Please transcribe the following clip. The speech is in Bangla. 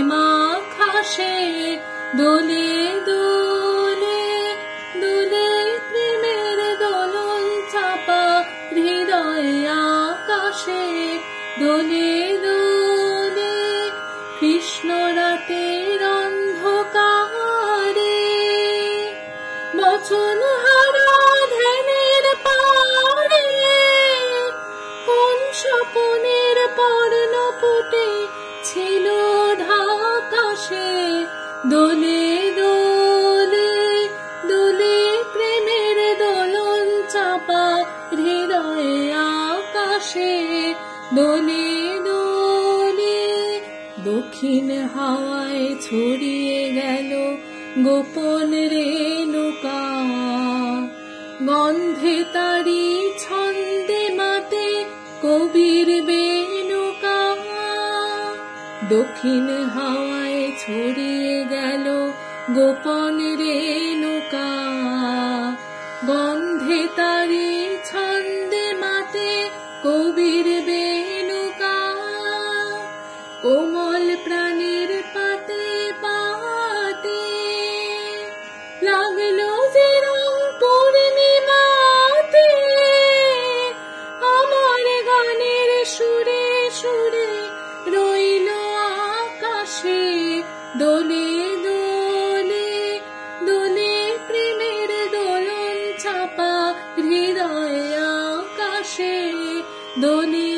মাখাসে দোলে দোলে দোলে প্রেমের দোলন চাপা হৃদয়ে আকাশে দোলে দোলে কৃষ্ণ রাতের অন্ধকারে বচন হারা ধ্যানের পারে কোন স্বপনের পর্ণপুটে ছিল ঢাকাশে দোলে দোলে দোলে প্রেমের দোলন চাপা হৃদয়ে আকাশে দোলে দোলে দক্ষিণ হাওয়ায় ছড়িয়ে গেল গোপন রেণুকা গন্ধে তারি ছন্দে মাতে কবির বেণুকা দক্ষিণ হাওয়ায় ছড়িয়ে গেল গোপন রেণুকা গন্ধে তারি ছন্দে মাতে কবির বেণুকা কোমল প্রাণীর পাতে পাতে লাগলো যে রং পূর্ণিমাতে আমার গানের সুরে সুরে রইল আকাশে দোলে দোলে দোলে প্রেমের দোলন চাপা হৃদয়ে আকাশে দোলে